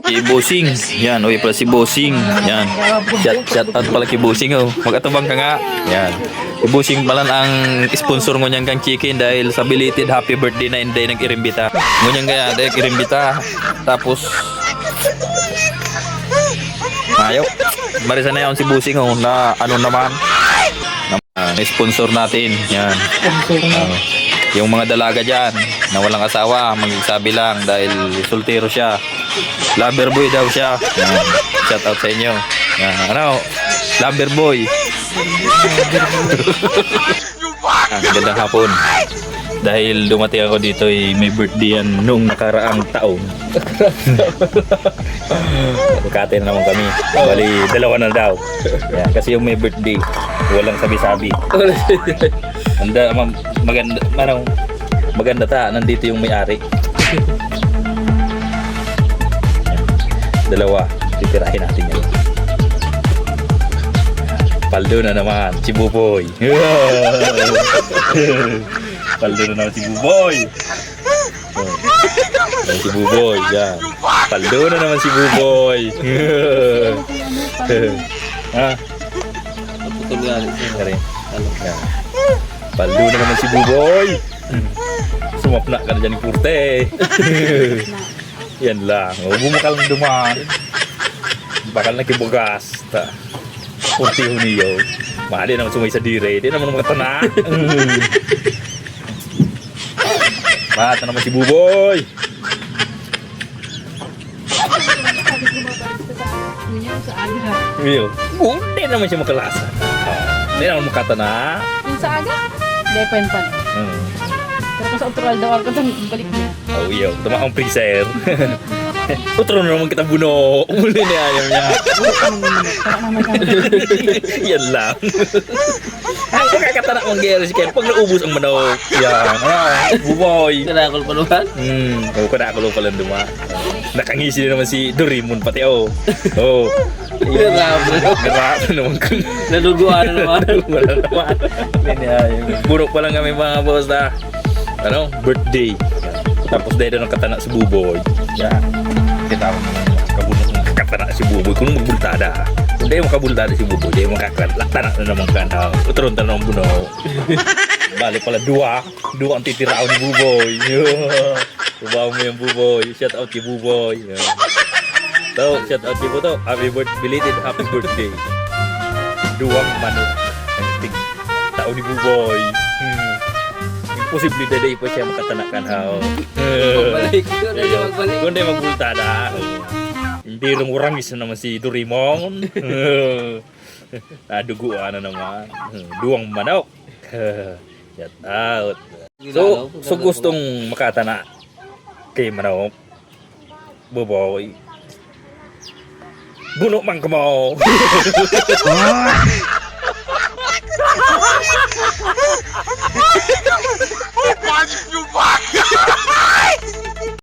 Si Bossing. Yan, uy pala si Bossing. Yan. Shout out pala kay Bossing oh. Mag-atubang ka nga. Yan. Si Bossing pala ang sponsor ngunyan kang chicken dahil sa belated happy birthday na hindi nag-irimbita. Ngunyan kaya nag-irimbita. Tapos ayok. Marisa na yun si Bossing oh na ano naman. Sponsor natin. Yan. Yung mga dalaga dyan na walang asawa, magsabi lang dahil soltero siya. Lover boy daw siya. Yan. Shout out sa inyo. Yan. Ano? Lover boy. Gandang hapon. Dahil dumating ako dito may birthday yan noong nakaraang taon. Magkate na naman kami. Bali, dalawa na daw. Yan. Kasi yung may birthday, walang sabi-sabi. Maganda ta, nandito yung may-ari. Dalawa, titirahin natin yan. Paldo na naman, si Buboy. Paldo na naman si Buboy. Si Buboy, yan. Paldo na naman si Buboy. Ha? Paldo na naman si Buboy. Sumapna ka na dyan ni Purte. Yan lang. Bumakal ng dumaan. Bakal na kibugas. Purte huniyo. Mahali naman sumay sa dire. Di naman mga tana. Bata naman si Buboy. Hindi naman siya makalasa. Hindi naman makatana. Yung sa aga? Depen pa. Pero kung sa utral daw ako balik niya. Oh, iyo. Tama ang freezer. Utro na naman kita buno. Umuli na ayaw niya. Yan lang. Ay, kakatana mong gero si Ken. Pag naubos ang manok. Yan. Buboy. Kanakol pa naman? Oo, kanakol pa lang duma. Nakangisi na naman si Doraemon pati oh. Oh. Narap naman kung Naluguan na naman. wala naman. Burok pa lang kami mga boss na ano, birthday. Tapos dahil na katana si Buboy. Yan. Kita mo naman kabunok ng katana si Buboy. Kung magbultada. Kung dahil makabultada si Buboy, dahil makakatana na naman ka na. Utron ta na ng buno. Bali pala dua ang titirao ni Buboy. Subaw mo yung Buboy. Shout out kay Buboy. So, shout out kay Buto. Happy birthday, belated happy birthday. Duwang manok. Tao ni Buboy. Imposible na pa siya makatanakan hao. Magbalik. Kung na siya magbalik. Kung di magbultada. Hindi rin urangis na naman si Doraemon. Naduguan na naman. Duwang manok. Shout out. So gustong makatana kay manok. Buboy. Buno man ka mo.